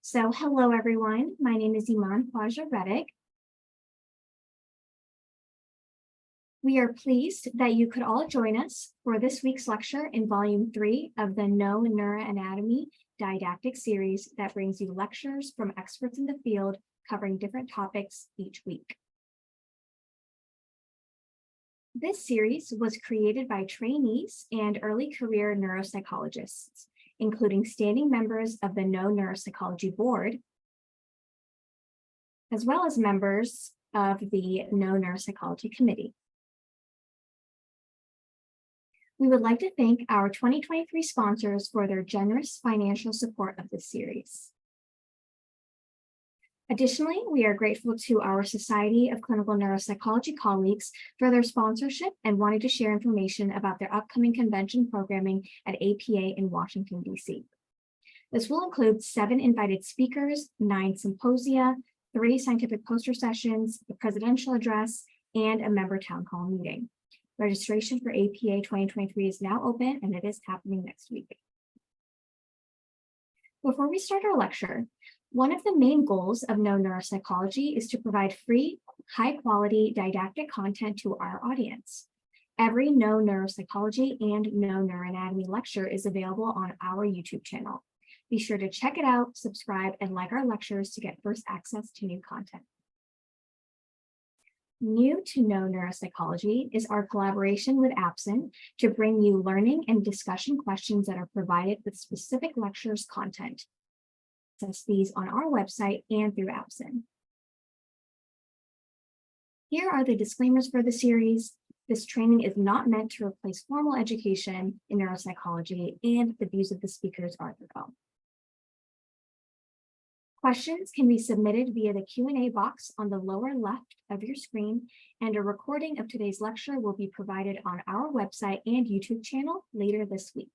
So hello, everyone. My name is Iman Khwaja-Reddick. We are pleased that you could all join us for this week's lecture in Volume 3 of the KnowNeuropsychology didactic series that brings you lectures from experts in the field covering different topics each week. This series was created by trainees and early career neuropsychologists, including standing members of the KnowNeuropsychology board, as well as members of the KnowNeuropsychology committee. We would like to thank our 2023 sponsors for their generous financial support of this series. Additionally, we are grateful to our Society of Clinical Neuropsychology colleagues for their sponsorship and wanting to share information about their upcoming convention programming at APA in Washington, D.C. This will include 7 invited speakers, 9 symposia, 3 scientific poster sessions, the presidential address, and a member town hall meeting. Registration for APA 2023 is now open and it is happening next week. Before we start our lecture, one of the main goals of KnowNeuropsychology is to provide free, high-quality didactic content to our audience. Every KnowNeuropsychology and KnowNeuroanatomy lecture is available on our YouTube channel. Be sure to check it out, subscribe, and like our lectures to get first access to new content. New to KnowNeuropsychology is our collaboration with APSN to bring you learning and discussion questions that are provided with specific lectures content. Access these on our website and through APSN. Here are the disclaimers for the series. This training is not meant to replace formal education in neuropsychology, and the views of the speakers are their own. Questions can be submitted via the Q&A box on the lower left of your screen, and a recording of today's lecture will be provided on our website and YouTube channel later this week.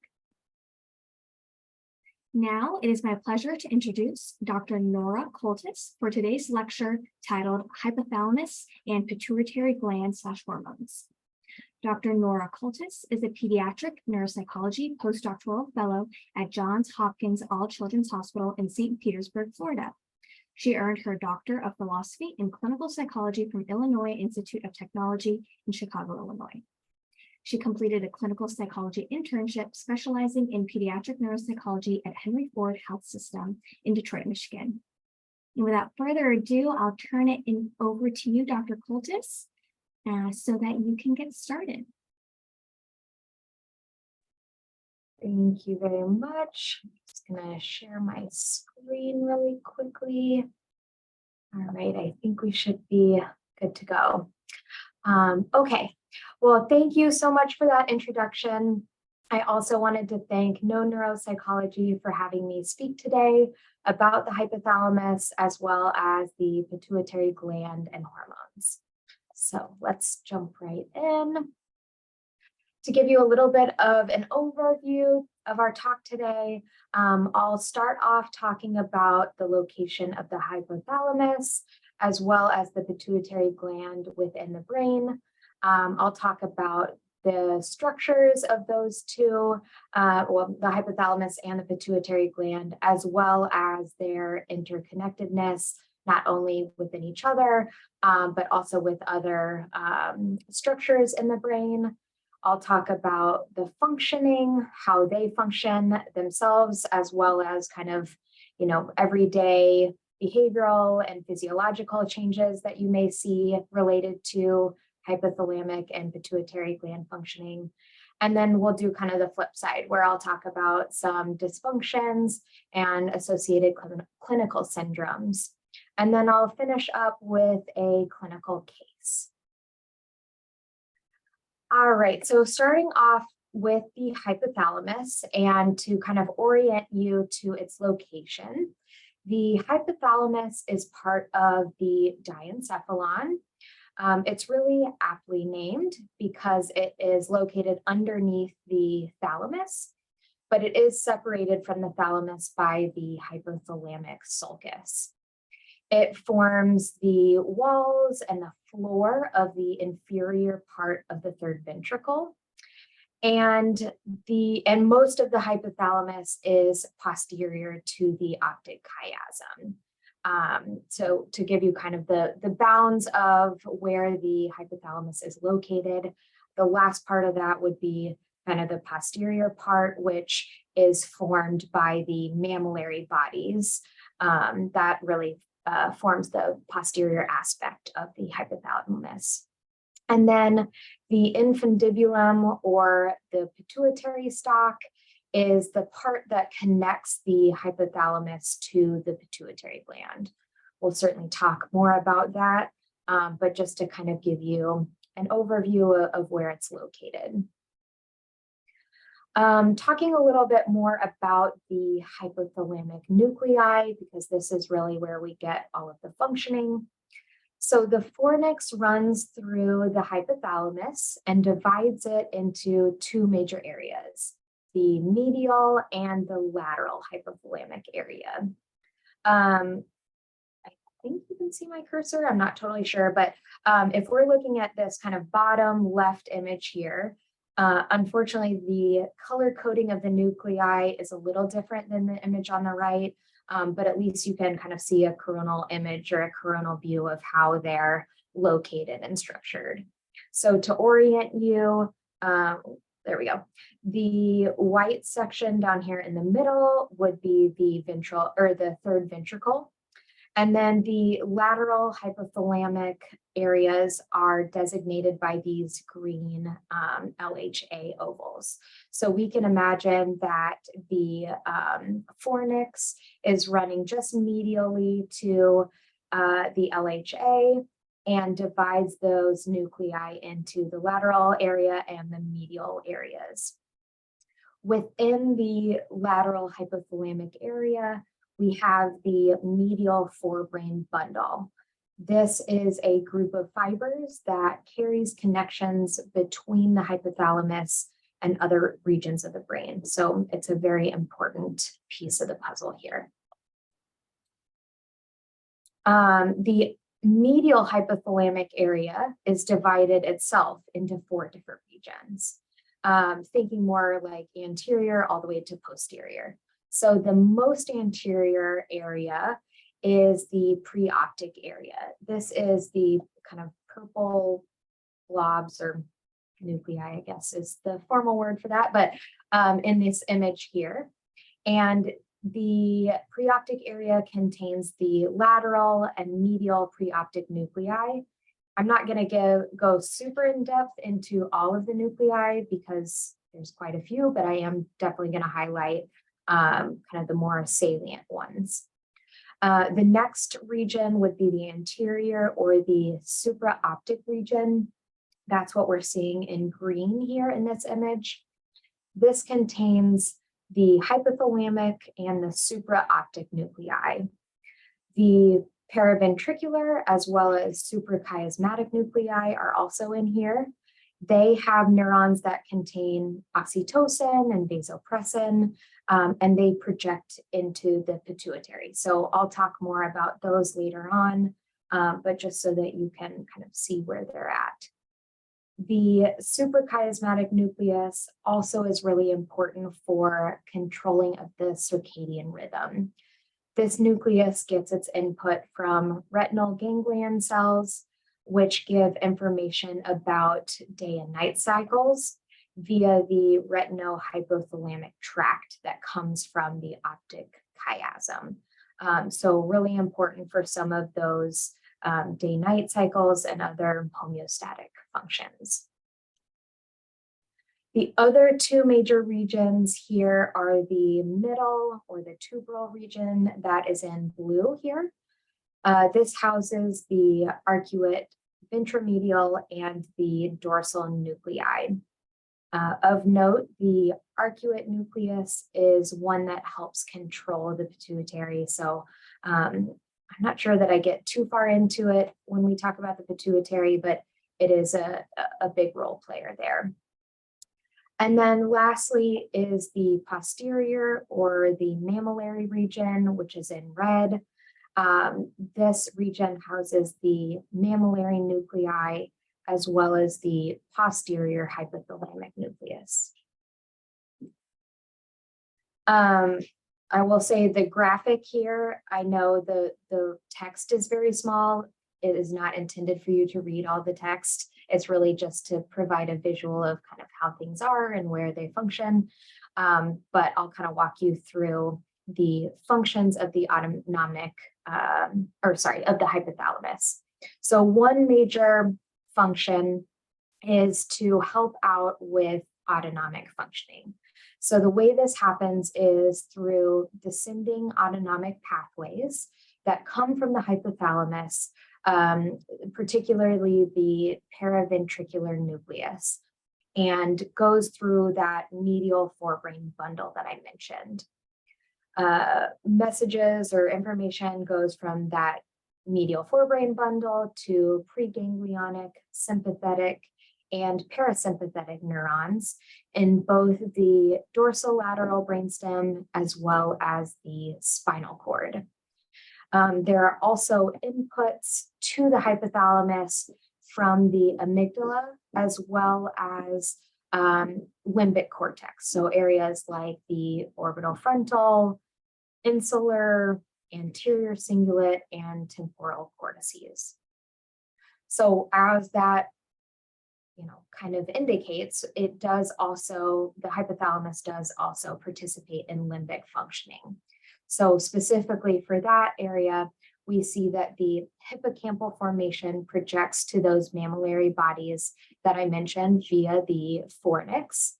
Now, it is my pleasure to introduce Dr. Nora Koltis for today's lecture titled Hypothalamus and Pituitary Gland / Hormones. Dr. Nora Koltis is a pediatric neuropsychology postdoctoral fellow at Johns Hopkins All Children's Hospital in St. Petersburg, Florida. She earned her Doctor of Philosophy in Clinical Psychology from Illinois Institute of Technology in Chicago, Illinois. She completed a clinical psychology internship specializing in pediatric neuropsychology at Henry Ford Health System in Detroit, Michigan. And without further ado, I'll turn it over to you, Dr. Koltis, so that you can get started. Thank you very much. I'm just going to share my screen really quickly. All right, I think we should be good to go. Okay, well, thank you so much for that introduction. I also wanted to thank KnowNeuropsychology for having me speak today about the hypothalamus as well as the pituitary gland and hormones. So let's jump right in. To give you a little bit of an overview of our talk today, I'll start off talking about the location of the hypothalamus as well as the pituitary gland within the brain. I'll talk about the structures of those two, well, the hypothalamus and the pituitary gland, as well as their interconnectedness, not only within each other, but also with other structures in the brain. I'll talk about the functioning, how they function themselves, as well as kind of, everyday behavioral and physiological changes that you may see related to hypothalamic and pituitary gland functioning. And then we'll do kind of the flip side, where I'll talk about some dysfunctions and associated clinical syndromes. And then I'll finish up with a clinical case. All right, so starting off with the hypothalamus, and to kind of orient you to its location, the hypothalamus is part of the diencephalon. It's really aptly named because it is located underneath the thalamus, but it is separated from the thalamus by the hypothalamic sulcus. It forms the walls and the floor of the inferior part of the third ventricle. And most of the hypothalamus is posterior to the optic chiasm. So to give you kind of the bounds of where the hypothalamus is located, the last part of that would be kind of the posterior part, which is formed by the mammillary bodies. That really forms the posterior aspect of the hypothalamus. And then the infundibulum, or the pituitary stalk, is the part that connects the hypothalamus to the pituitary gland. We'll certainly talk more about that, but just to kind of give you an overview of where it's located. Talking a little bit more about the hypothalamic nuclei, because this is really where we get all of the functioning. So the fornix runs through the hypothalamus and divides it into two major areas, the medial and the lateral hypothalamic area. I think you can see my cursor, I'm not totally sure, but if we're looking at this kind of bottom left image here, unfortunately, the color coding of the nuclei is a little different than the image on the right. But at least you can kind of see a coronal image or a coronal view of how they're located and structured. So to orient you, there we go. The white section down here in the middle would be the ventral, or the third ventricle. And then the lateral hypothalamic areas are designated by these green LHA ovals. So we can imagine that the fornix is running just medially to the LHA and divides those nuclei into the lateral area and the medial areas. Within the lateral hypothalamic area, we have the medial forebrain bundle. This is a group of fibers that carries connections between the hypothalamus and other regions of the brain. So it's a very important piece of the puzzle here. The medial hypothalamic area is divided itself into 4 different regions, thinking more like anterior all the way to posterior. So the most anterior area is the preoptic area. This is the kind of purple blobs or nuclei, I guess is the formal word for that, but in this image here. And the preoptic area contains the lateral and medial preoptic nuclei. I'm not going to go super in depth into all of the nuclei because there's quite a few, but I am definitely going to highlight kind of the more salient ones. The next region would be the anterior or the supraoptic region. That's what we're seeing in green here in this image. This contains the hypothalamic and the supraoptic nuclei. The paraventricular as well as suprachiasmatic nuclei are also in here. They have neurons that contain oxytocin and vasopressin, and they project into the pituitary. So I'll talk more about those later on, but just so that you can kind of see where they're at. The suprachiasmatic nucleus also is really important for controlling of the circadian rhythm. This nucleus gets its input from retinal ganglion cells, which give information about day and night cycles via the retinohypothalamic tract that comes from the optic chiasm. So really important for some of those day-night cycles and other homeostatic functions. The other 2 major regions here are the middle or the tuberal region that is in blue here. This houses the arcuate ventromedial and the dorsal nuclei. Of note, the arcuate nucleus is one that helps control the pituitary. So I'm not sure that I get too far into it when we talk about the pituitary, but it is a big role player there. And then lastly is the posterior or the mammillary region, which is in red. This region houses the mammillary nuclei as well as the posterior hypothalamic nucleus. I will say the graphic here, I know the text is very small. It is not intended for you to read all the text. It's really just to provide a visual of kind of how things are and where they function. But I'll kind of walk you through the functions of the autonomic, of the hypothalamus. So one major function is to help out with autonomic functioning. So the way this happens is through descending autonomic pathways that come from the hypothalamus, particularly the paraventricular nucleus, and goes through that medial forebrain bundle that I mentioned. Messages or information goes from that medial forebrain bundle to preganglionic, sympathetic, and parasympathetic neurons in both the dorsolateral brainstem as well as the spinal cord. There are also inputs to the hypothalamus from the amygdala as well as limbic cortex. So areas like the orbital frontal, insular, anterior cingulate, and temporal cortices. So as that kind of indicates, it does also, the hypothalamus does also participate in limbic functioning. So specifically for that area, we see that the hippocampal formation projects to those mammillary bodies that I mentioned via the fornix.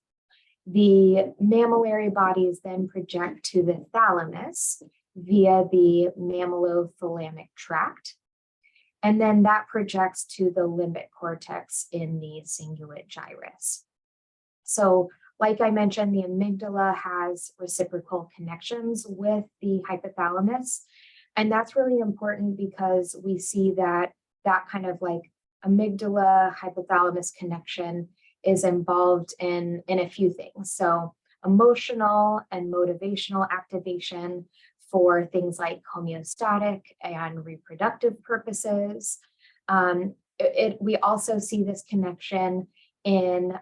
The mammillary bodies then project to the thalamus via the mammillothalamic tract. And then that projects to the limbic cortex in the cingulate gyrus. So like I mentioned, the amygdala has reciprocal connections with the hypothalamus. And that's really important because we see that kind of like amygdala hypothalamus connection is involved in a few things. So emotional and motivational activation for things like homeostatic and reproductive purposes. We also see this connection in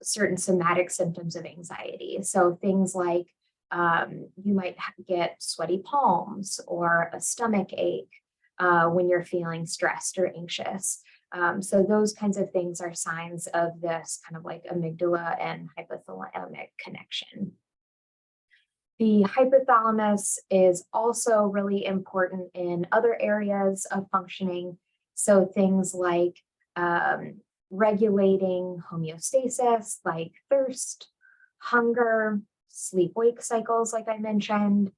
certain somatic symptoms of anxiety. So things like you might get sweaty palms or a stomach ache when you're feeling stressed or anxious. So those kinds of things are signs of this kind of like amygdala and hypothalamic connection. The hypothalamus is also really important in other areas of functioning. So things like regulating homeostasis, like thirst, hunger, sleep-wake cycles, like I mentioned,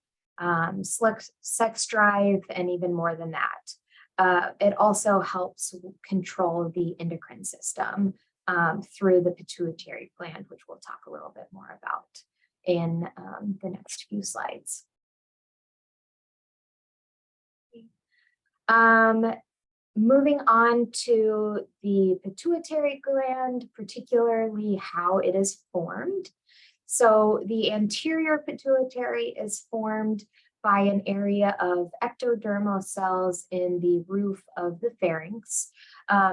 sex drive, and even more than that. It also helps control the endocrine system through the pituitary gland, which we'll talk a little bit more about in the next few slides. Moving on to the pituitary gland, particularly how it is formed. So the anterior pituitary is formed by an area of ectodermal cells in the roof of the pharynx.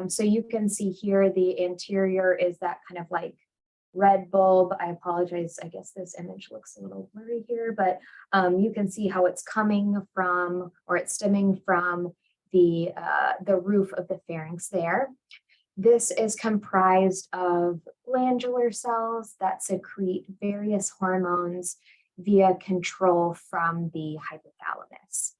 So you can see here the anterior is that kind of like red bulb. I apologize, I guess this image looks a little blurry here, but you can see how it's coming from, or it's stemming from the roof of the pharynx there. This is comprised of glandular cells that secrete various hormones via control from the hypothalamus.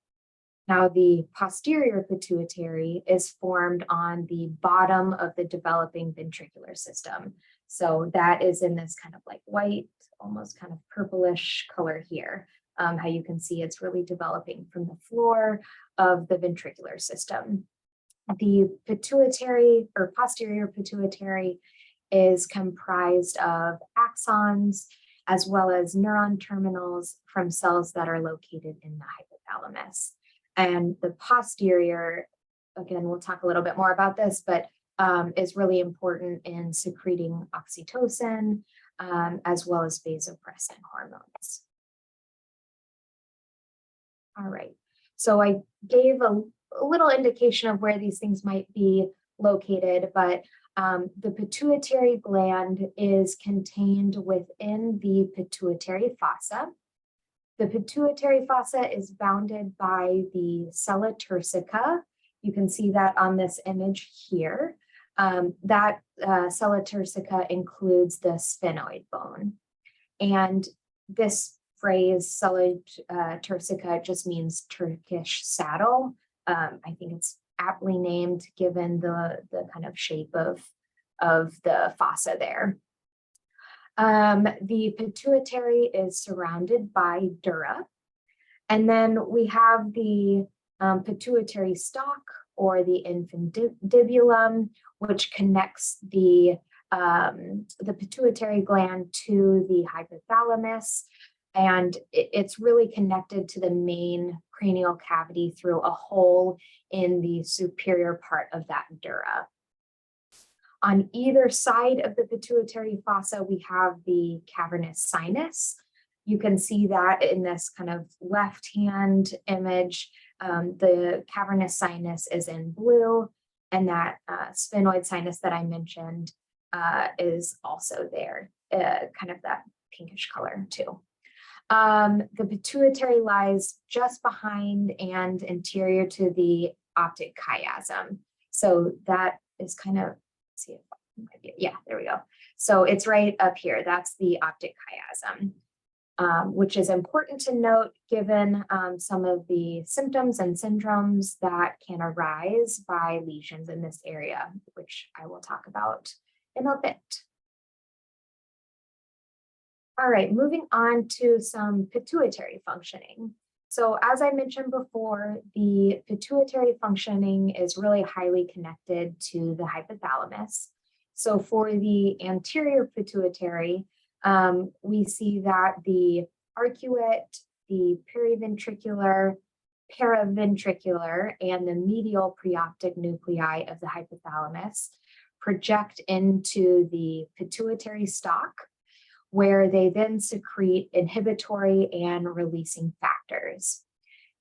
Now, the posterior pituitary is formed on the bottom of the developing ventricular system. So that is in this kind of like white, almost kind of purplish color here. How you can see it's really developing from the floor of the ventricular system. The pituitary or posterior pituitary is comprised of axons as well as neuron terminals from cells that are located in the hypothalamus. And the posterior, again, we'll talk a little bit more about this, but is really important in secreting oxytocin as well as vasopressin hormones. All right, so I gave a little indication of where these things might be located, but the pituitary gland is contained within the pituitary fossa. The pituitary fossa is bounded by the sella turcica. You can see that on this image here. That sella turcica includes the sphenoid bone. And this phrase, sella turcica, just means Turkish saddle. I think it's aptly named given the kind of shape of the fossa there. The pituitary is surrounded by dura. And then we have the pituitary stalk or the infundibulum, which connects the pituitary gland to the hypothalamus. And it's really connected to the main cranial cavity through a hole in the superior part of that dura. On either side of the pituitary fossa, we have the cavernous sinus. You can see that in this kind of left-hand image. The cavernous sinus is in blue, and that sphenoid sinus that I mentioned is also there, kind of that pinkish color too. The pituitary lies just behind and anterior to the optic chiasm. So that is kind of, see if yeah, there we go. So it's right up here. That's the optic chiasm, which is important to note given some of the symptoms and syndromes that can arise by lesions in this area, which I will talk about in a bit. All right, moving on to some pituitary functioning. So as I mentioned before, the pituitary functioning is really highly connected to the hypothalamus. So for the anterior pituitary, we see that the arcuate, the periventricular, paraventricular, and the medial preoptic nuclei of the hypothalamus project into the pituitary stalk, where they then secrete inhibitory and releasing factors.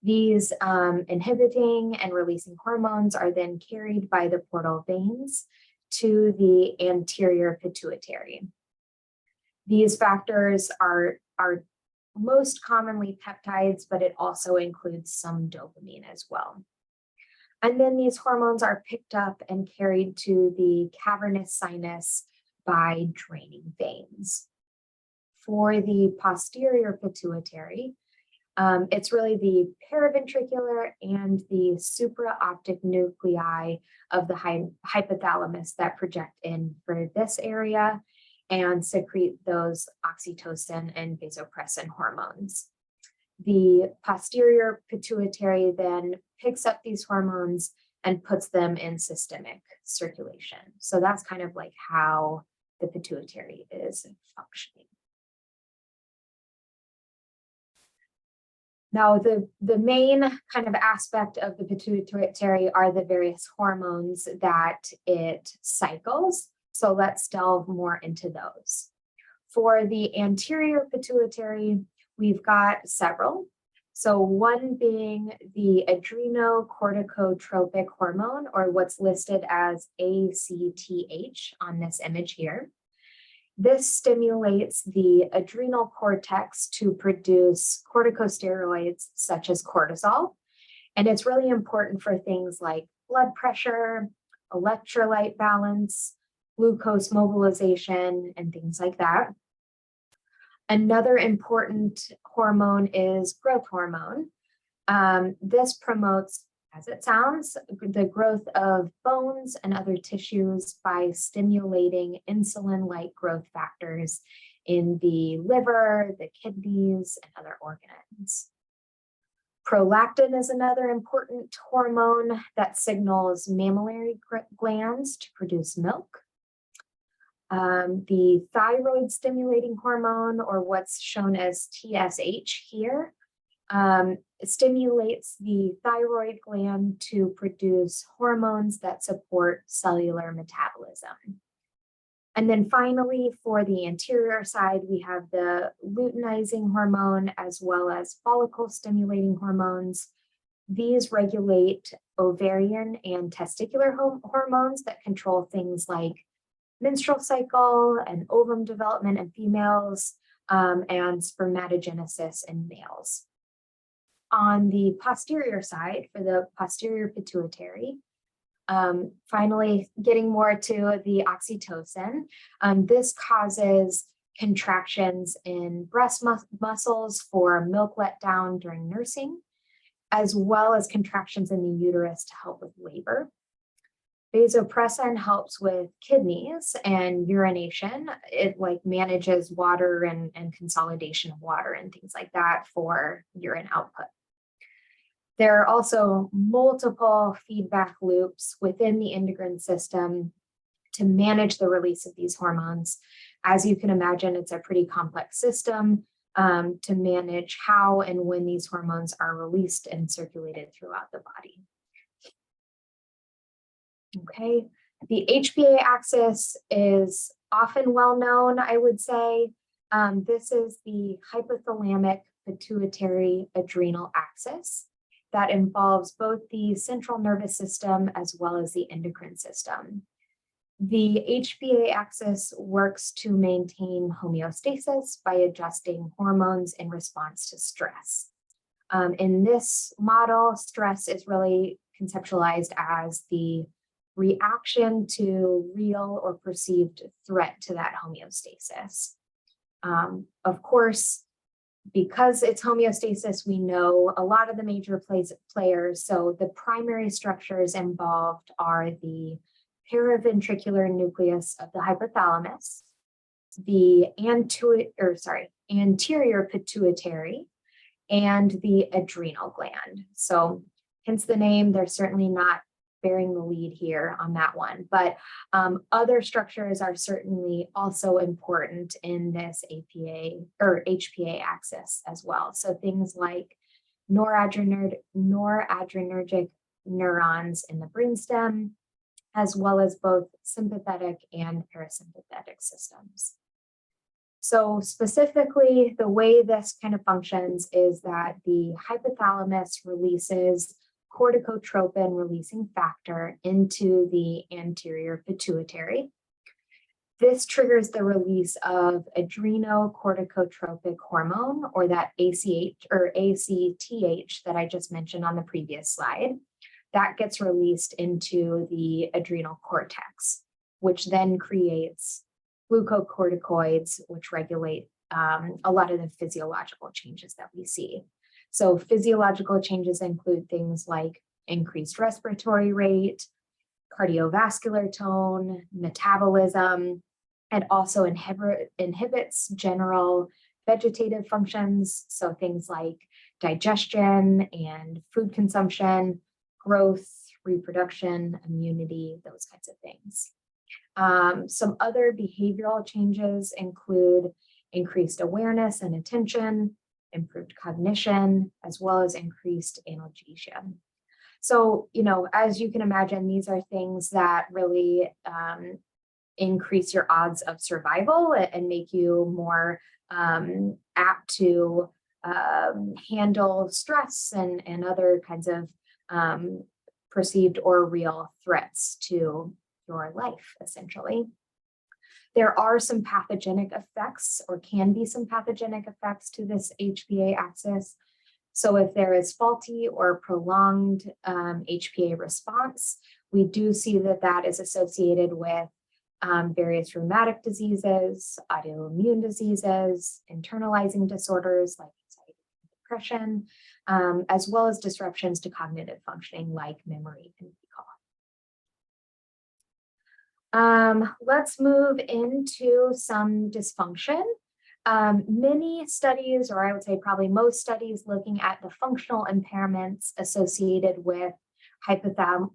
These inhibiting and releasing hormones are then carried by the portal veins to the anterior pituitary. These factors are most commonly peptides, but it also includes some dopamine as well. And then these hormones are picked up and carried to the cavernous sinus by draining veins. For the posterior pituitary, it's really the paraventricular and the supraoptic nuclei of the hypothalamus that project in for this area and secrete those oxytocin and vasopressin hormones. The posterior pituitary then picks up these hormones and puts them in systemic circulation. So that's kind of like how the pituitary is functioning. Now, the main kind of aspect of the pituitary are the various hormones that it cycles. So let's delve more into those. For the anterior pituitary, we've got several. So one being the adrenocorticotropic hormone, or what's listed as ACTH on this image here. This stimulates the adrenal cortex to produce corticosteroids such as cortisol. And it's really important for things like blood pressure, electrolyte balance, glucose mobilization, and things like that. Another important hormone is growth hormone. This promotes, as it sounds, the growth of bones and other tissues by stimulating insulin-like growth factors in the liver, the kidneys, and other organs. Prolactin is another important hormone that signals mammillary glands to produce milk. The thyroid stimulating hormone, or what's shown as TSH here, stimulates the thyroid gland to produce hormones that support cellular metabolism. And then finally, for the anterior side, we have the luteinizing hormone as well as follicle stimulating hormones. These regulate ovarian and testicular hormones that control things like menstrual cycle and ovum development in females, and spermatogenesis in males. On the posterior side, for the posterior pituitary, finally getting more to the oxytocin, this causes contractions in breast muscles for milk letdown during nursing, as well as contractions in the uterus to help with labor. Vasopressin helps with kidneys and urination. It manages water and consolidation of water and things like that for urine output. There are also multiple feedback loops within the endocrine system to manage the release of these hormones. As you can imagine, it's a pretty complex system to manage how and when these hormones are released and circulated throughout the body. Okay, the HPA axis is often well known, I would say. This is the hypothalamic pituitary adrenal axis that involves both the central nervous system as well as the endocrine system. The HPA axis works to maintain homeostasis by adjusting hormones in response to stress. In this model, stress is really conceptualized as the reaction to real or perceived threat to that homeostasis. Of course, because it's homeostasis, we know a lot of the major players. So the primary structures involved are the paraventricular nucleus of the hypothalamus, the anterior pituitary, and the adrenal gland. So hence the name, they're certainly not bearing the lead here on that one, but other structures are certainly also important in this HPA axis as well. So things like noradrenergic neurons in the brainstem, as well as both sympathetic and parasympathetic systems. So specifically, the way this kind of functions is that the hypothalamus releases corticotropin releasing factor into the anterior pituitary. This triggers the release of adrenocorticotropic hormone, or that ACTH that I just mentioned on the previous slide. That gets released into the adrenal cortex, which then creates glucocorticoids, which regulate a lot of the physiological changes that we see. So physiological changes include things like increased respiratory rate, cardiovascular tone, metabolism, and also inhibits general vegetative functions. So things like digestion and food consumption, growth, reproduction, immunity, those kinds of things. Some other behavioral changes include increased awareness and attention, improved cognition, as well as increased analgesia. So, as you can imagine, these are things that really increase your odds of survival and make you more apt to handle stress and other kinds of perceived or real threats to your life, essentially. There are some pathogenic effects, or can be some pathogenic effects to this HPA axis. So if there is faulty or prolonged HPA response, we do see that is associated with various rheumatic diseases, autoimmune diseases, internalizing disorders like anxiety and depression, as well as disruptions to cognitive functioning like memory and recall. Let's move into some dysfunction. Many studies, or I would say probably most studies, looking at the functional impairments associated with hypothalamic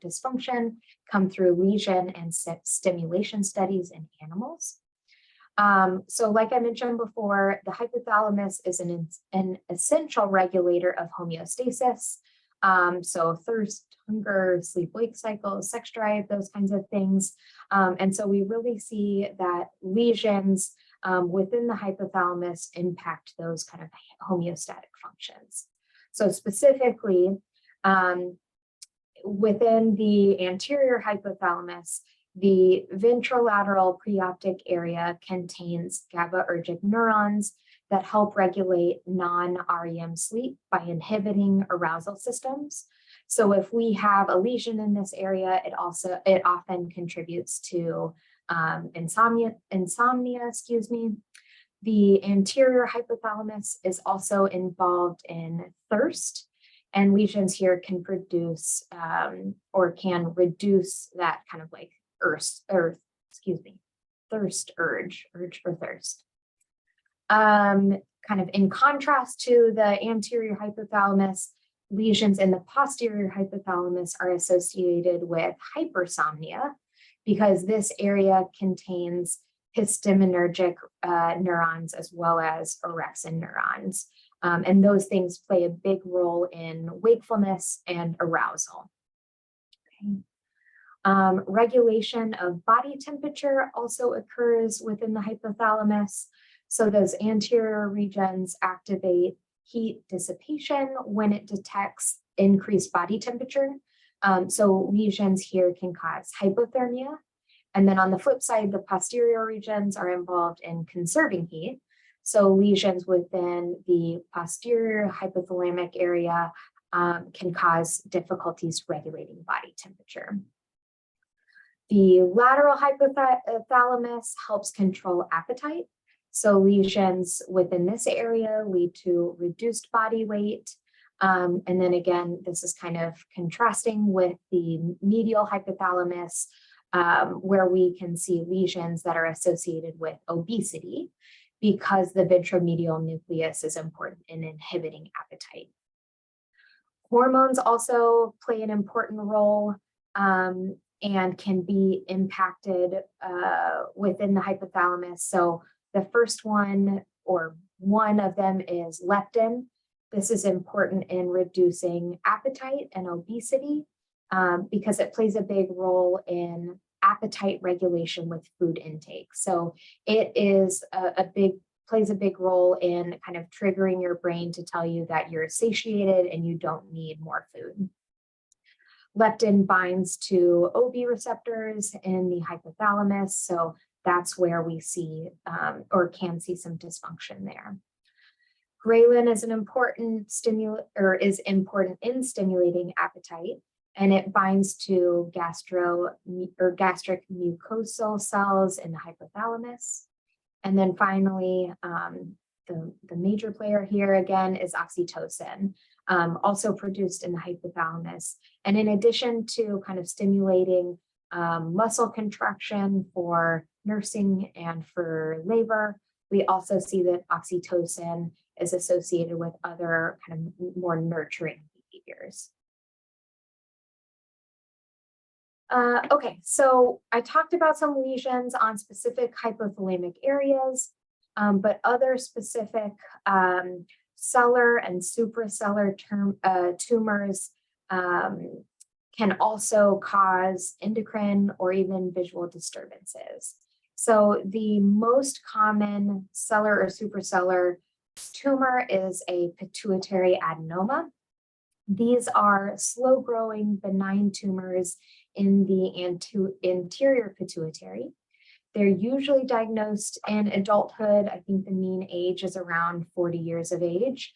dysfunction come through lesion and stimulation studies in animals. So like I mentioned before, the hypothalamus is an essential regulator of homeostasis. So thirst, hunger, sleep-wake cycles, sex drive, those kinds of things. And so we really see that lesions within the hypothalamus impact those kind of homeostatic functions. So specifically, within the anterior hypothalamus, the ventrolateral preoptic area contains GABAergic neurons that help regulate non-REM sleep by inhibiting arousal systems. So if we have a lesion in this area, it often contributes to insomnia, excuse me. The anterior hypothalamus is also involved in thirst, and lesions here can produce or can reduce that kind of like thirst urge for thirst. Kind of in contrast to the anterior hypothalamus, lesions in the posterior hypothalamus are associated with hypersomnia because this area contains histaminergic neurons as well as orexin neurons. And those things play a big role in wakefulness and arousal. Okay. Regulation of body temperature also occurs within the hypothalamus. So those anterior regions activate heat dissipation when it detects increased body temperature. So lesions here can cause hypothermia. And then on the flip side, the posterior regions are involved in conserving heat. So lesions within the posterior hypothalamic area can cause difficulties regulating body temperature. The lateral hypothalamus helps control appetite. So lesions within this area lead to reduced body weight. And then again, this is kind of contrasting with the medial hypothalamus, where we can see lesions that are associated with obesity because the ventromedial nucleus is important in inhibiting appetite. Hormones also play an important role and can be impacted within the hypothalamus. So the first one, or one of them, is leptin. This is important in reducing appetite and obesity because it plays a big role in appetite regulation with food intake. So it is plays a big role in kind of triggering your brain to tell you that you're satiated and you don't need more food. Leptin binds to OB receptors in the hypothalamus, so that's where we see or can see some dysfunction there. Ghrelin is an important is important in stimulating appetite, and it binds to gastric mucosal cells in the hypothalamus. And then finally, the major player here again is oxytocin, also produced in the hypothalamus. And in addition to kind of stimulating muscle contraction for nursing and for labor, we also see that oxytocin is associated with other kind of more nurturing behaviors. Okay, so I talked about some lesions on specific hypothalamic areas, but other specific cellular and supracellular tumors can also cause endocrine or even visual disturbances. So the most common cellular or supracellular tumor is a pituitary adenoma. These are slow-growing benign tumors in the anterior pituitary. They're usually diagnosed in adulthood. I think the mean age is around 40 years of age.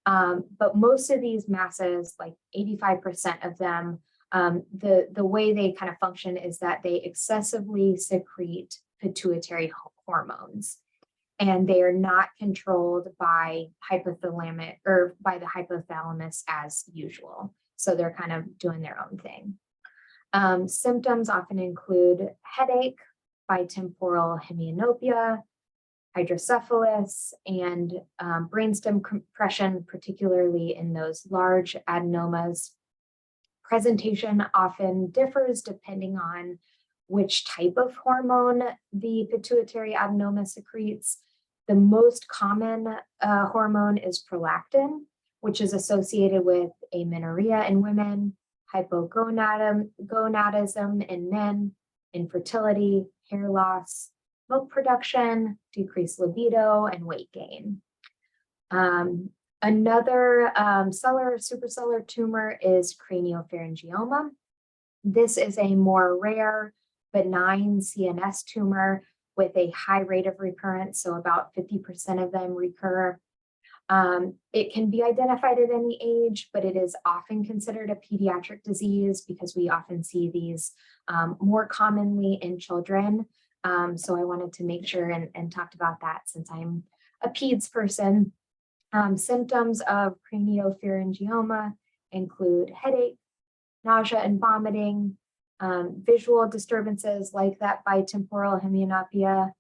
But most of these masses, like 85% of them, the way they kind of function is that they excessively secrete pituitary hormones, and they are not controlled by hypothalamic or by the hypothalamus as usual. So they're kind of doing their own thing. Symptoms often include headache, bitemporal hemianopia, hydrocephalus, and brainstem compression, particularly in those large adenomas. Presentation often differs depending on which type of hormone the pituitary adenoma secretes. The most common hormone is prolactin, which is associated with amenorrhea in women, hypogonadism in men, infertility, hair loss, milk production, decreased libido, and weight gain. Another cellular supercellular tumor is craniopharyngioma. This is a more rare, benign CNS tumor with a high rate of recurrence, so about 50% of them recur. It can be identified at any age, but it is often considered a pediatric disease because we often see these more commonly in children. So I wanted to make sure and talked about that since I'm a peds person. Symptoms of craniopharyngioma include headache, nausea and vomiting, visual disturbances like that bitemporal hemianopia,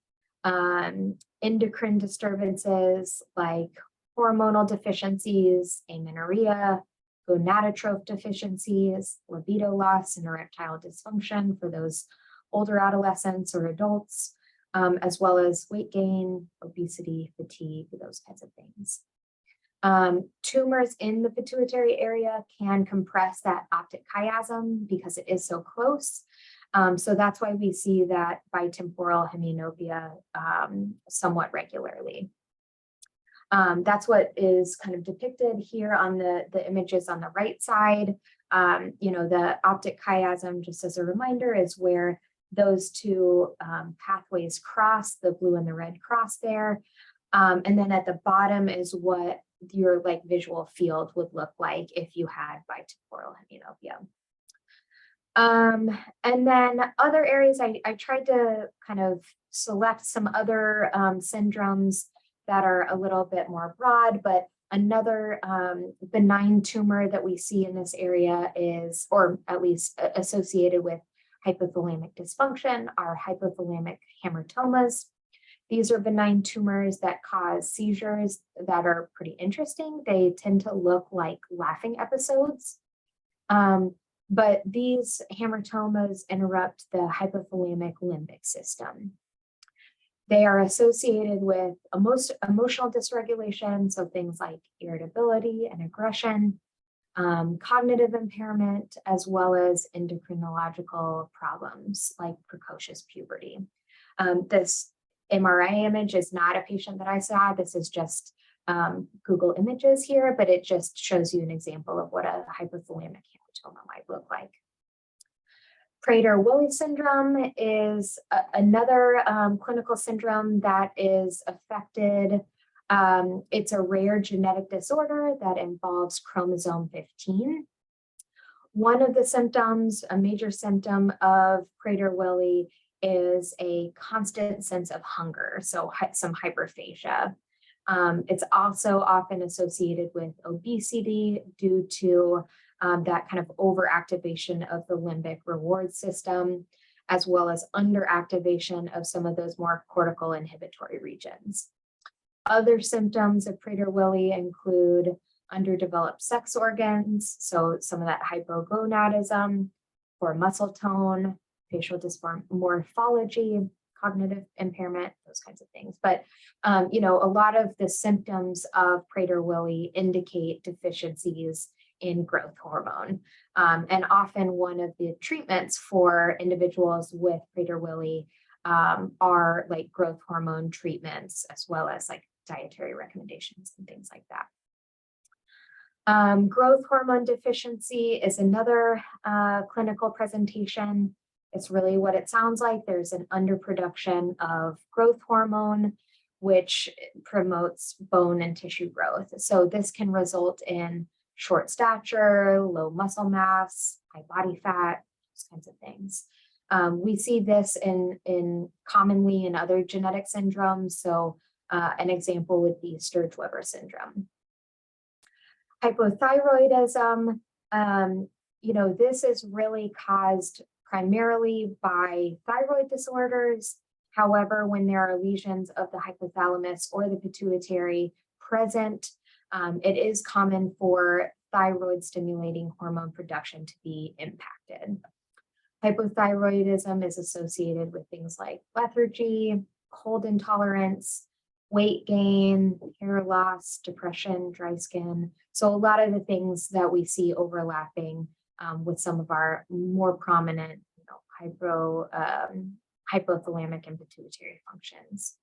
endocrine disturbances like hormonal deficiencies, amenorrhea, gonadotroph deficiencies, libido loss, and erectile dysfunction for those older adolescents or adults, as well as weight gain, obesity, fatigue, those kinds of things. Tumors in the pituitary area can compress that optic chiasm because it is so close. So that's why we see that bitemporal hemianopia somewhat regularly. That's what is kind of depicted here on the images on the right side. The optic chiasm, just as a reminder, is where those two pathways cross, the blue and the red cross there. And then at the bottom is what your visual field would look like if you had bitemporal hemianopia. And then other areas, I tried to kind of select some other syndromes that are a little bit more broad, but another benign tumor that we see in this area is, or at least associated with hypothalamic dysfunction, are hypothalamic hamartomas. These are benign tumors that cause seizures that are pretty interesting. They tend to look like laughing episodes. But these hamartomas interrupt the hypothalamic limbic system. They are associated with emotional dysregulation, so things like irritability and aggression, cognitive impairment, as well as endocrinological problems like precocious puberty. This MRI image is not a patient that I saw. This is just Google Images here, but it just shows you an example of what a hypothalamic hamartoma might look like. Prader-Willi syndrome is another clinical syndrome that is affected. It's a rare genetic disorder that involves chromosome 15. One of the symptoms, a major symptom of Prader-Willi, is a constant sense of hunger, so some hyperphagia. It's also often associated with obesity due to that kind of overactivation of the limbic reward system, as well as underactivation of some of those more cortical inhibitory regions. Other symptoms of Prader-Willi include underdeveloped sex organs, so some of that hypogonadism, poor muscle tone, facial dysmorphology, cognitive impairment, those kinds of things. But, a lot of the symptoms of Prader-Willi indicate deficiencies in growth hormone. And often one of the treatments for individuals with Prader-Willi are like growth hormone treatments, as well as like dietary recommendations and things like that. Growth hormone deficiency is another clinical presentation. It's really what it sounds like. There's an underproduction of growth hormone, which promotes bone and tissue growth. So this can result in short stature, low muscle mass, high body fat, those kinds of things. We see this in commonly in other genetic syndromes. So an example would be Sturge-Weber syndrome. Hypothyroidism, this is really caused primarily by thyroid disorders. However, when there are lesions of the hypothalamus or the pituitary present, it is common for thyroid stimulating hormone production to be impacted. Hypothyroidism is associated with things like lethargy, cold intolerance, weight gain, hair loss, depression, dry skin. So a lot of the things that we see overlapping with some of our more prominent, hypothalamic and pituitary functions.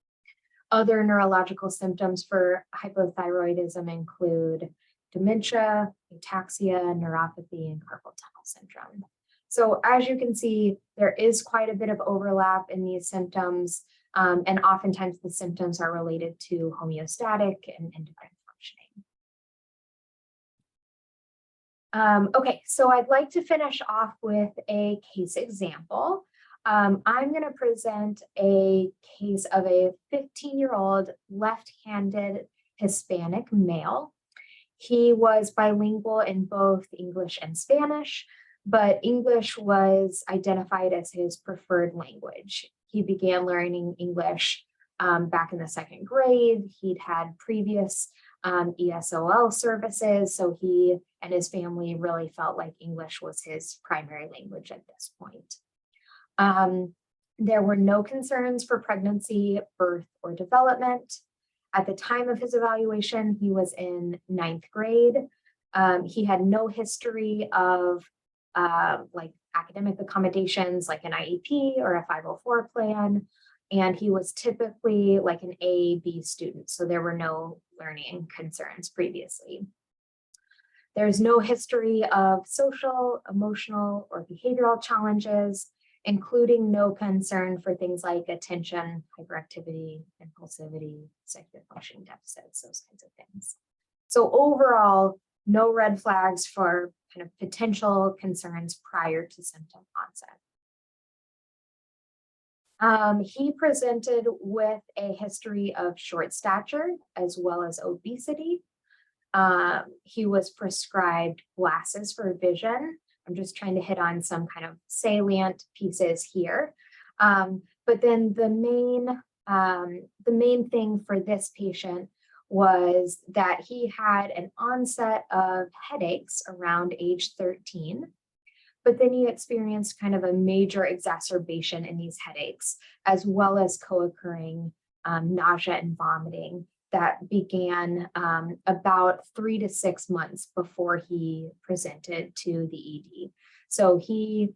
Other neurological symptoms for hypothyroidism include dementia, ataxia, neuropathy, and carpal tunnel syndrome. So as you can see, there is quite a bit of overlap in these symptoms, and oftentimes the symptoms are related to homeostatic and endocrine functioning. Okay, so I'd like to finish off with a case example. I'm going to present a case of a 15-year-old left-handed Hispanic male. He was bilingual in both English and Spanish, but English was identified as his preferred language. He began learning English back in the 2nd grade. He'd had previous ESOL services, so he and his family really felt like English was his primary language at this point. There were no concerns for pregnancy, birth, or development. At the time of his evaluation, he was in 9th grade. He had no history of like academic accommodations like an IEP or a 504 plan, and he was typically like an A/B student, so there were no learning concerns previously. There's no history of social, emotional, or behavioral challenges, including no concern for things like attention, hyperactivity, impulsivity, executive functioning deficits, those kinds of things. So overall, no red flags for kind of potential concerns prior to symptom onset. He presented with a history of short stature as well as obesity. He was prescribed glasses for vision. I'm just trying to hit on some kind of salient pieces here. But then the main thing for this patient was that he had an onset of headaches around age 13, but then he experienced kind of a major exacerbation in these headaches, as well as co-occurring nausea and vomiting that began about 3 to 6 months before he presented to the ED. So he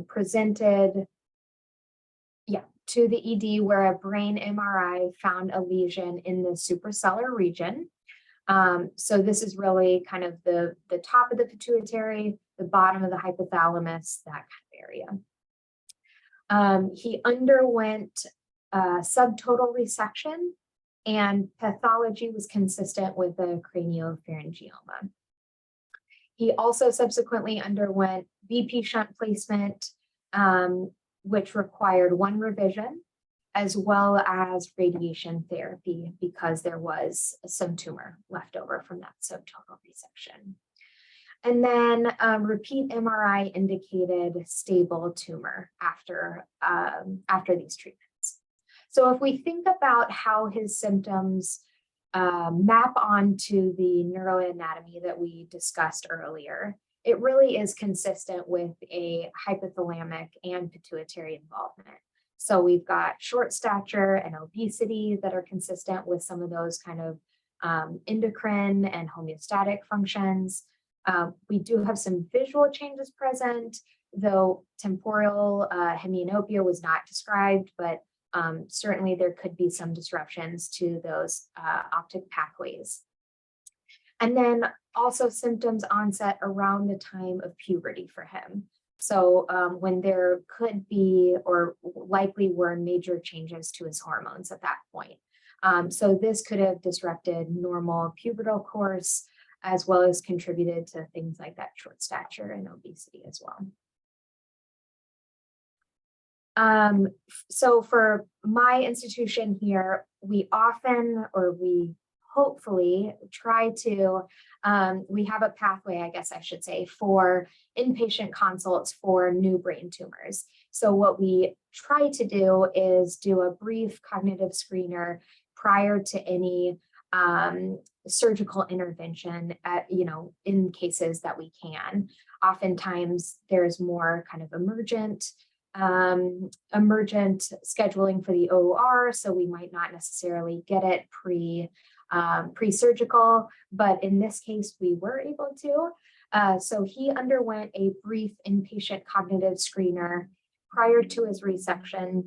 presented to the ED where a brain MRI found a lesion in the suprasellar region. So this is really kind of the top of the pituitary, the bottom of the hypothalamus, that kind of area. He underwent subtotal resection, and pathology was consistent with a craniopharyngioma. He also subsequently underwent BP shunt placement, which required 1 revision, as well as radiation therapy because there was some tumor left over from that subtotal resection. And then repeat MRI indicated stable tumor after these treatments. So if we think about how his symptoms map onto the neuroanatomy that we discussed earlier, it really is consistent with a hypothalamic and pituitary involvement. So we've got short stature and obesity that are consistent with some of those kind of endocrine and homeostatic functions. We do have some visual changes present, though temporal hemianopia was not described, but certainly there could be some disruptions to those optic pathways. And then also symptoms onset around the time of puberty for him. So when there could be or likely were major changes to his hormones at that point. So this could have disrupted normal pubertal course, as well as contributed to things like that short stature and obesity as well. So for my institution here, we often, or we hopefully try to, we have a pathway, I guess I should say, for inpatient consults for new brain tumors. So what we try to do is do a brief cognitive screener prior to any surgical intervention in cases that we can. Oftentimes there's more kind of emergent scheduling for the OR, so we might not necessarily get it pre-surgical, but in this case we were able to. So he underwent a brief inpatient cognitive screener prior to his resection,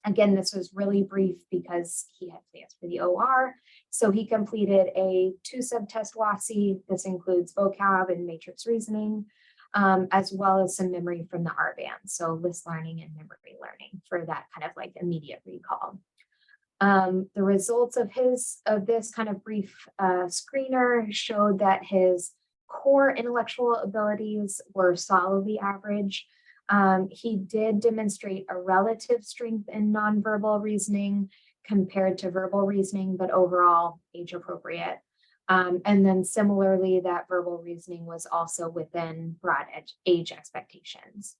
Again, this was really brief because he had plans for the OR. So he completed a 2-subtest WASI. This includes vocab and matrix reasoning, as well as some memory from the R-band. So list learning and memory learning for that kind of like immediate recall. The results of this kind of brief screener showed that his core intellectual abilities were solidly average. He did demonstrate a relative strength in nonverbal reasoning compared to verbal reasoning, but overall age appropriate. And then similarly, that verbal reasoning was also within broad age expectations.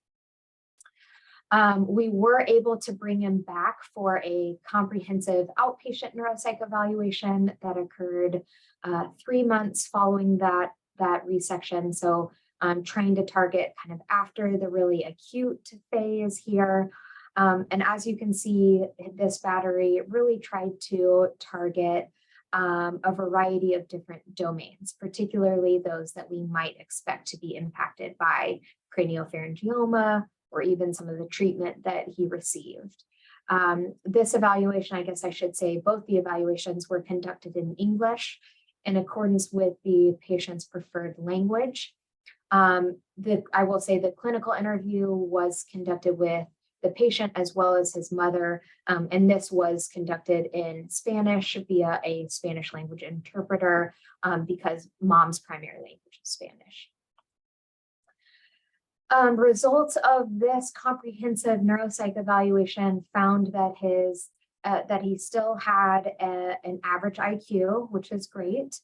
We were able to bring him back for a comprehensive outpatient neuropsych evaluation that occurred 3 months following that resection. So I'm trying to target kind of after the really acute phase here. And as you can see, this battery really tried to target a variety of different domains, particularly those that we might expect to be impacted by craniopharyngioma or even some of the treatment that he received. This evaluation, I guess I should say, both the evaluations were conducted in English in accordance with the patient's preferred language. I will say the clinical interview was conducted with the patient as well as his mother, and this was conducted in Spanish via a Spanish language interpreter because mom's primary language is Spanish. Results of this comprehensive neuropsych evaluation found that that he still had an average IQ, which is great.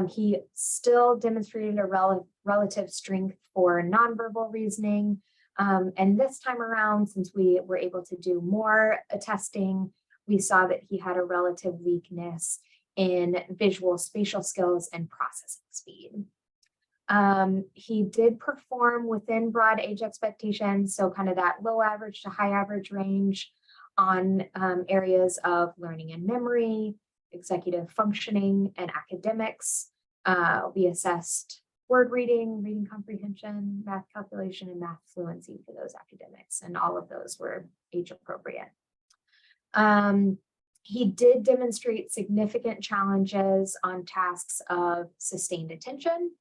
He still demonstrated a relative strength for nonverbal reasoning. And this time around, since we were able to do more testing, we saw that he had a relative weakness in visual spatial skills and processing speed. He did perform within broad age expectations, so kind of that low average to high average range on areas of learning and memory, executive functioning, and academics. We assessed word reading, reading comprehension, math calculation, and math fluency for those academics, and all of those were age appropriate. He did demonstrate significant challenges on tasks of sustained attention,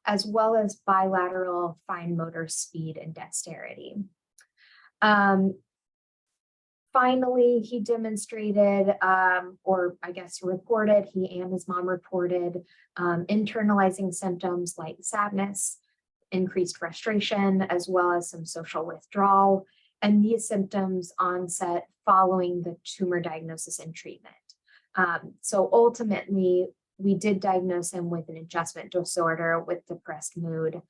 as well as bilateral fine motor speed and dexterity. Finally, he demonstrated, or I guess reported, he and his mom reported internalizing symptoms like sadness, increased frustration, as well as some social withdrawal. And these symptoms onset following the tumor diagnosis and treatment. So ultimately, we did diagnose him with an adjustment disorder with depressed mood,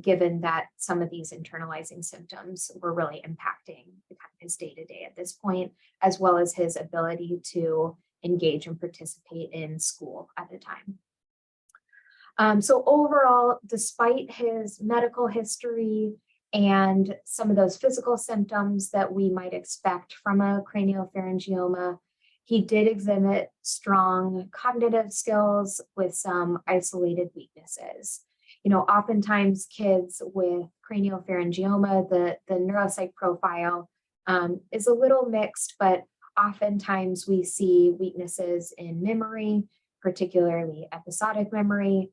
given that some of these internalizing symptoms were really impacting his day-to-day at this point, as well as his ability to engage and participate in school at the time. So overall, despite his medical history and some of those physical symptoms that we might expect from a craniopharyngioma, he did exhibit strong cognitive skills with some isolated weaknesses. You know, oftentimes kids with craniopharyngioma, the neuropsych profile is a little mixed, but oftentimes we see weaknesses in memory, particularly episodic memory,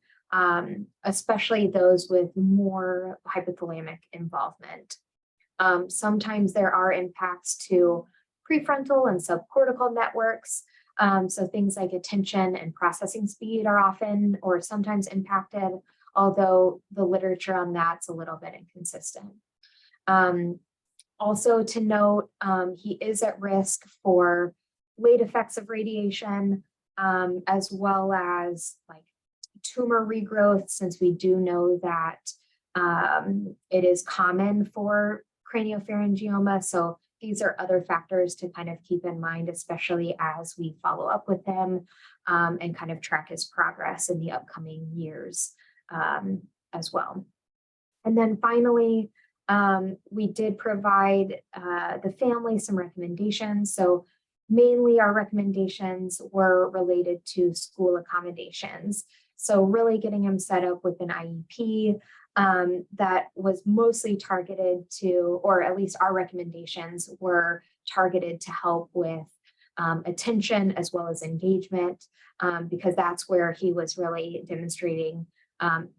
especially those with more hypothalamic involvement. Sometimes there are impacts to prefrontal and subcortical networks. So things like attention and processing speed are often or sometimes impacted, although the literature on that's a little bit inconsistent. Also to note, he is at risk for late effects of radiation, as well as like tumor regrowth, since we do know that it is common for craniopharyngioma. So these are other factors to kind of keep in mind, especially as we follow up with him and kind of track his progress in the upcoming years as well. And then finally, we did provide the family some recommendations. So mainly our recommendations were related to school accommodations. So really getting him set up with an IEP that was mostly targeted to, or at least our recommendations were targeted to help with attention as well as engagement, because that's where he was really demonstrating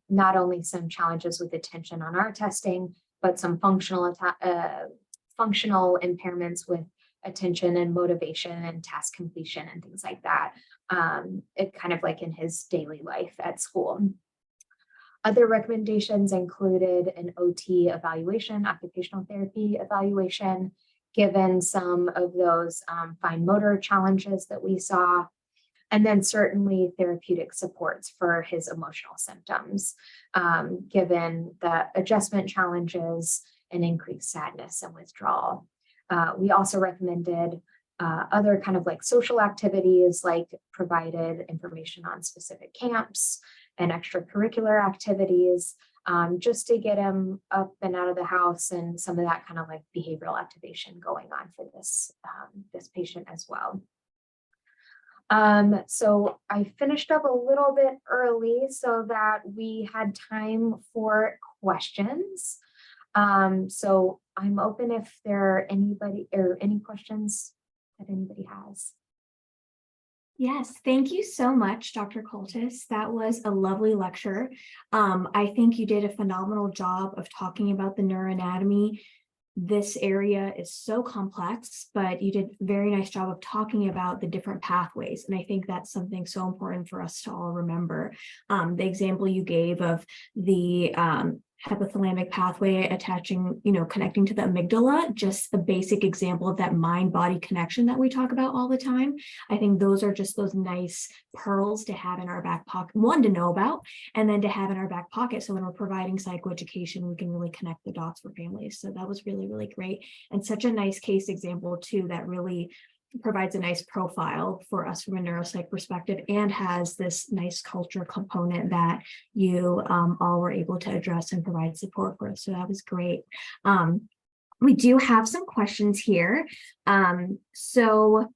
not only some challenges with attention on our testing, but some functional impairments with attention and motivation and task completion and things like that. It kind of like in his daily life at school. Other recommendations included an OT evaluation, occupational therapy evaluation, given some of those fine motor challenges that we saw, and then certainly therapeutic supports for his emotional symptoms, given the adjustment challenges and increased sadness and withdrawal. We also recommended other kind of like social activities, like provided information on specific camps and extracurricular activities, just to get him up and out of the house, and some of that kind of like behavioral activation going on for this patient as well. So I finished up a little bit early so that we had time for questions. So I'm open if there are any questions that anybody has. Yes, thank you so much, Dr. Coltis. That was a lovely lecture. I think you did a phenomenal job of talking about the neuroanatomy. This area is so complex, but you did a very nice job of talking about the different pathways. And I think that's something so important for us to all remember. The example you gave of the hypothalamic pathway attaching, connecting to the amygdala, just a basic example of that mind-body connection that we talk about all the time. I think those are just those nice pearls to have in our back pocket, one, to know about, and then to have in our back pocket. So when we're providing psychoeducation, we can really connect the dots for families. So that was really, really great. And such a nice case example too, that really provides a nice profile for us from a neuropsych perspective, and has this nice culture component that you all were able to address and provide support for. So that was great. We do have some questions here. So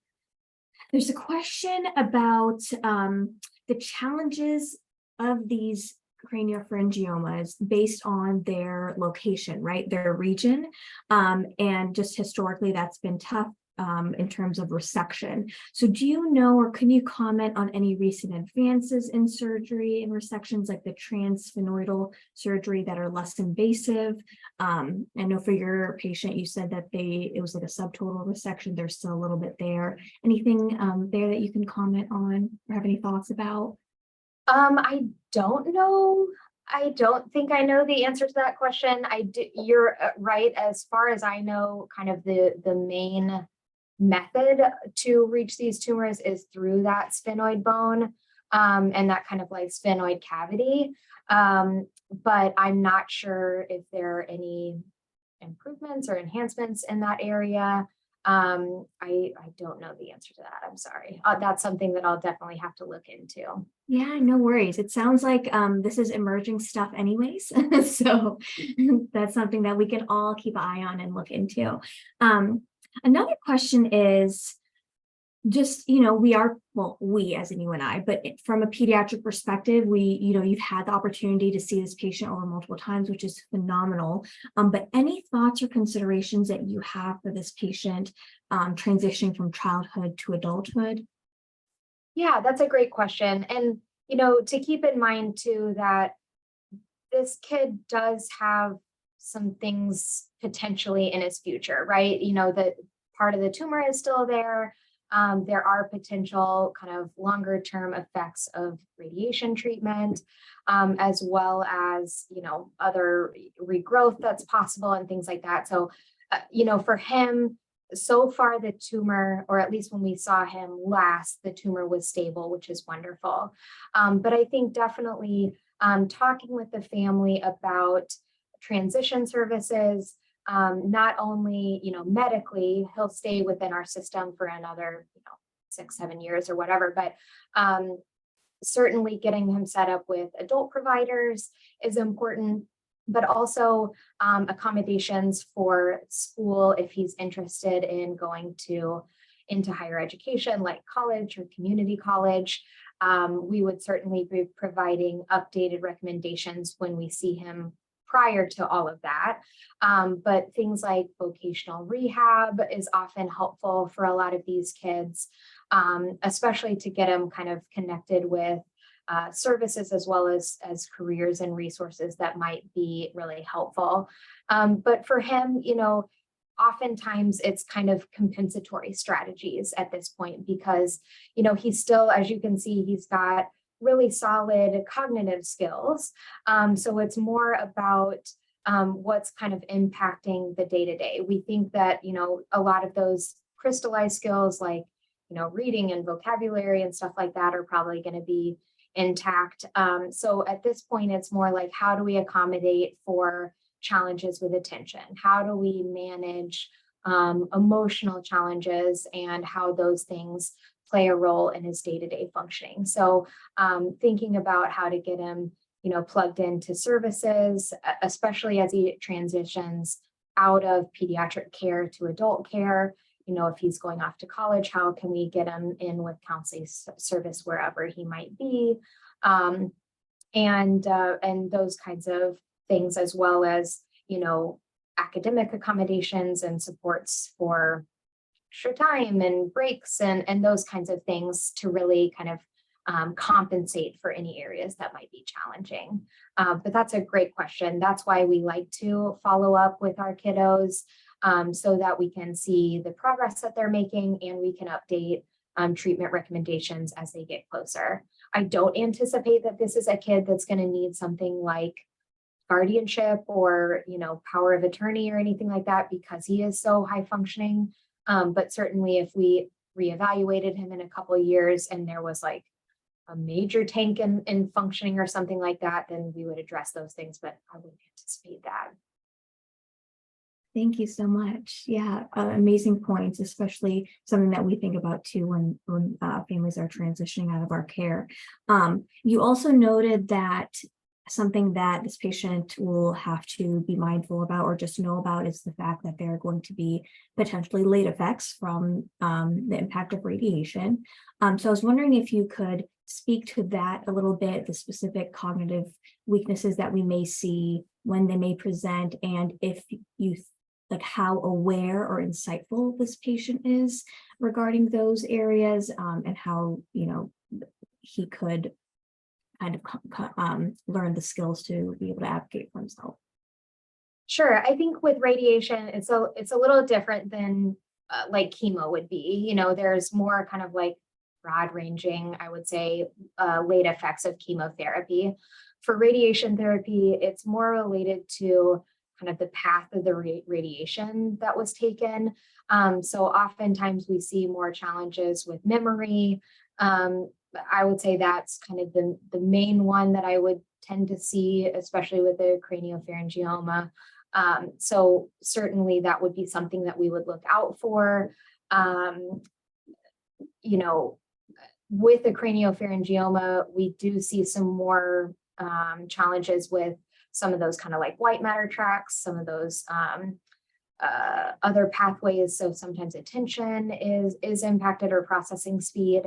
there's a question about the challenges of these craniopharyngiomas based on their location, right? Their region. And just historically, that's been tough in terms of resection. So do you know, or can you comment on any recent advances in surgery and resections, like the transsphenoidal surgery, that are less invasive? I know for your patient, you said that it was like a subtotal resection. There's still a little bit there. Anything there that you can comment on or have any thoughts about? I don't know. I don't think I know the answer to that question. You're right. As far as I know, kind of the main method to reach these tumors is through that sphenoid bone and that kind of like sphenoid cavity. But I'm not sure if there are any improvements or enhancements in that area. I don't know the answer to that. I'm sorry. That's something that I'll definitely have to look into. Yeah, no worries. It sounds like this is emerging stuff anyways. So that's something that we can all keep an eye on and look into. Another question is just, we as in you and I, but from a pediatric perspective, you've had the opportunity to see this patient over multiple times, which is phenomenal. But any thoughts or considerations that you have for this patient transitioning from childhood to adulthood? Yeah, that's a great question. And, to keep in mind too, that this kid does have some things potentially in his future, right? That part of the tumor is still there. There are potential kind of longer term effects of radiation treatment, as well as, other regrowth that's possible and things like that. So, for him, so far the tumor, or at least when we saw him last, the tumor was stable, which is wonderful. But I think definitely talking with the family about transition services, not only, medically, he'll stay within our system for another, 6-7 years or whatever, but certainly getting him set up with adult providers is important, but also accommodations for school if he's interested in going into higher education, like college or community college. We would certainly be providing updated recommendations when we see him prior to all of that. But things like vocational rehab is often helpful for a lot of these kids, especially to get them kind of connected with services as well as careers and resources that might be really helpful. But for him, oftentimes it's kind of compensatory strategies at this point because, he's still, as you can see, he's got really solid cognitive skills. So it's more about what's kind of impacting the day-to-day. We think that, a lot of those crystallized skills like, reading and vocabulary and stuff like that are probably going to be intact. So at this point, it's more like, how do we accommodate for challenges with attention? How do we manage emotional challenges and how those things play a role in his day-to-day functioning? So thinking about how to get him, plugged into services, especially as he transitions out of pediatric care to adult care. If he's going off to college, how can we get him in with counseling service wherever he might be, and those kinds of things, as well as academic accommodations and supports for extra time and breaks and those kinds of things to really kind of compensate for any areas that might be challenging. But that's a great question. That's why we like to follow up with our kiddos, so that we can see the progress that they're making and we can update treatment recommendations as they get closer. I don't anticipate that this is a kid that's going to need something like guardianship or, power of attorney or anything like that because he is so high functioning. But certainly if we reevaluated him in a couple of years and there was like a major tank in functioning or something like that, then we would address those things, but I wouldn't anticipate that. Thank you so much. Yeah, amazing points, especially something that we think about too when families are transitioning out of our care. You also noted that something that this patient will have to be mindful about or just know about is the fact that there are going to be potentially late effects from the impact of radiation. So I was wondering if you could speak to that a little bit, the specific cognitive weaknesses that we may see, when they may present, and if you like how aware or insightful this patient is regarding those areas, and how he could kind of learn the skills to be able to advocate for himself. Sure. I think with radiation, it's a little different than like chemo would be. There's more kind of like broad ranging, I would say, late effects of chemotherapy. For radiation therapy, it's more related to kind of the path of the radiation that was taken. So oftentimes we see more challenges with memory. I would say that's kind of the main one that I would tend to see, especially with the craniopharyngioma. So certainly that would be something that we would look out for. With the craniopharyngioma, we do see some more challenges with some of those kind of like white matter tracts, some of those other pathways. So sometimes attention is impacted or processing speed.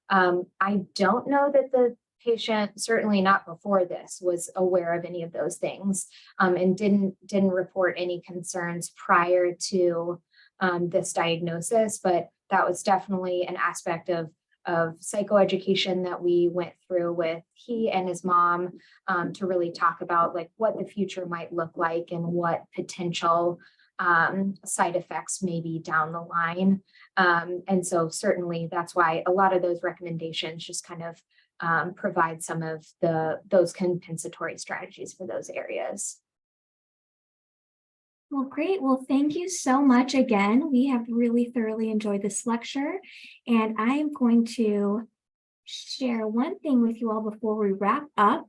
I don't know that the patient, certainly not before this, was aware of any of those things, and didn't report any concerns prior to this diagnosis, but that was definitely an aspect of psychoeducation that we went through with he and his mom, to really talk about like what the future might look like and what potential side effects may be down the line. And so certainly that's why a lot of those recommendations just kind of provide some of those compensatory strategies for those areas. Well, great. Well, thank you so much again. We have really thoroughly enjoyed this lecture, and I am going to share one thing with you all before we wrap up.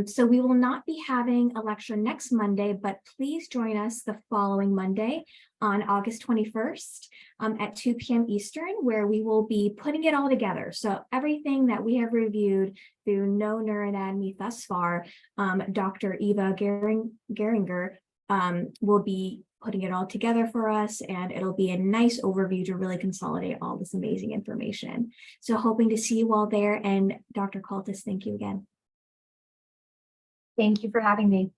So we will not be having a lecture next Monday, but please join us the following Monday on August 21st at 2 p.m. Eastern, where we will be putting it all together. So everything that we have reviewed through Know Neuroanatomy thus far, Dr. Eva Geringer will be putting it all together for us, and it'll be a nice overview to really consolidate all this amazing information. So hoping to see you all there, and Dr. Cultis, thank you again. Thank you for having me.